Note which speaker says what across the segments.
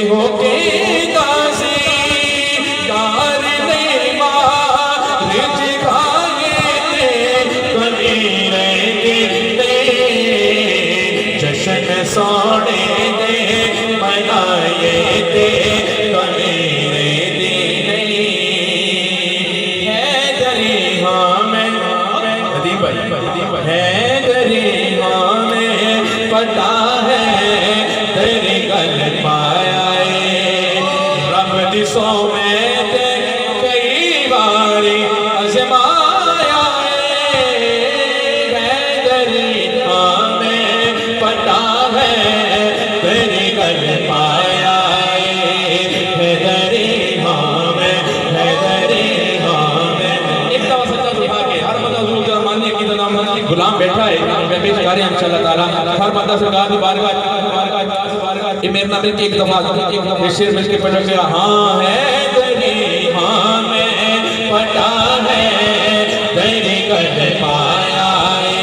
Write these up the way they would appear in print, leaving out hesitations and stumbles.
Speaker 1: ہو کے غازی یار نے مارج کھائے تھے کمیرے گرتے جشن سونے دے منائے تھے کمیرے دن حیدری ہاں میں حیدری ہاں میں پتا ہے تیری گل پایا ہے رب دسوں میں تے کئی باری آزمایا ہے حیدری ہاں میں پتا ہے تیری گل پایا ہے حیدری ہاں میں حیدری ہاں میں ایک دفعہ سچا سبھا کے ہر بندہ حضور کے ماننے کی نام غلام بیٹھا ہے میں پیش کر رہے ہیں انشاءاللہ تعالی ہر بندہ سرکار کی بارگاہ یہ میرے نام کے ایک دفعہ یہ شیر مل کے پڑھ گیا ہاں حیدری ہاں میں پتا ہے تیری گل پایا ہے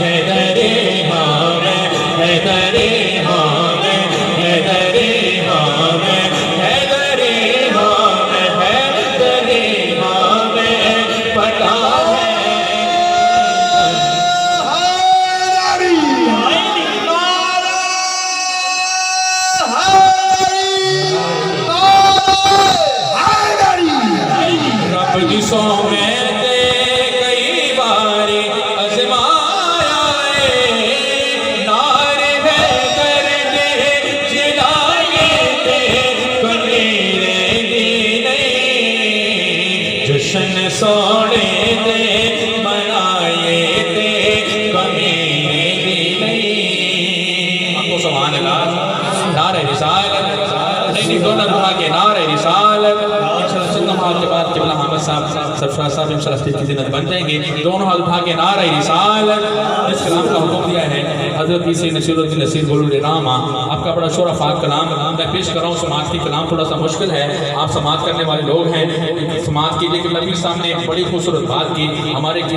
Speaker 1: حیدری ہاں میں حیدری ہاں میں حیدری ہاں میں حیدری ہاں میں حیدری ہاں میں پتا ہے رب جسوں میں تے کئی باری آزمایا ہے نار ہے درد جلائے تھے کمیرے دن جشن سونے دے منائے تھے کمیرے دن آپ کو سبحان اللہ نعرہ رسالت نہیں دونوں دعا کے نعرہ رسالت کے بعد قبلہ حامد صاحب سرفراز صاحب انشاءاللہ اسٹیج کی زینت بن جائیں گے دونوں ہاتھ اٹھا کے نعرہ رسالت اس کلام کا حکم دیا ہے حضرت عیسی نصیر الدین نصیر گولو رام آپ کا بڑا شور افاق کلام میں پیش کر رہا ہوں سماعت کی کلام تھوڑا سا مشکل ہے آپ سماعت کرنے والے لوگ ہیں سماعت کیجئے کہ نبی صاحب نے بڑی خوبصورت بات کی ہمارے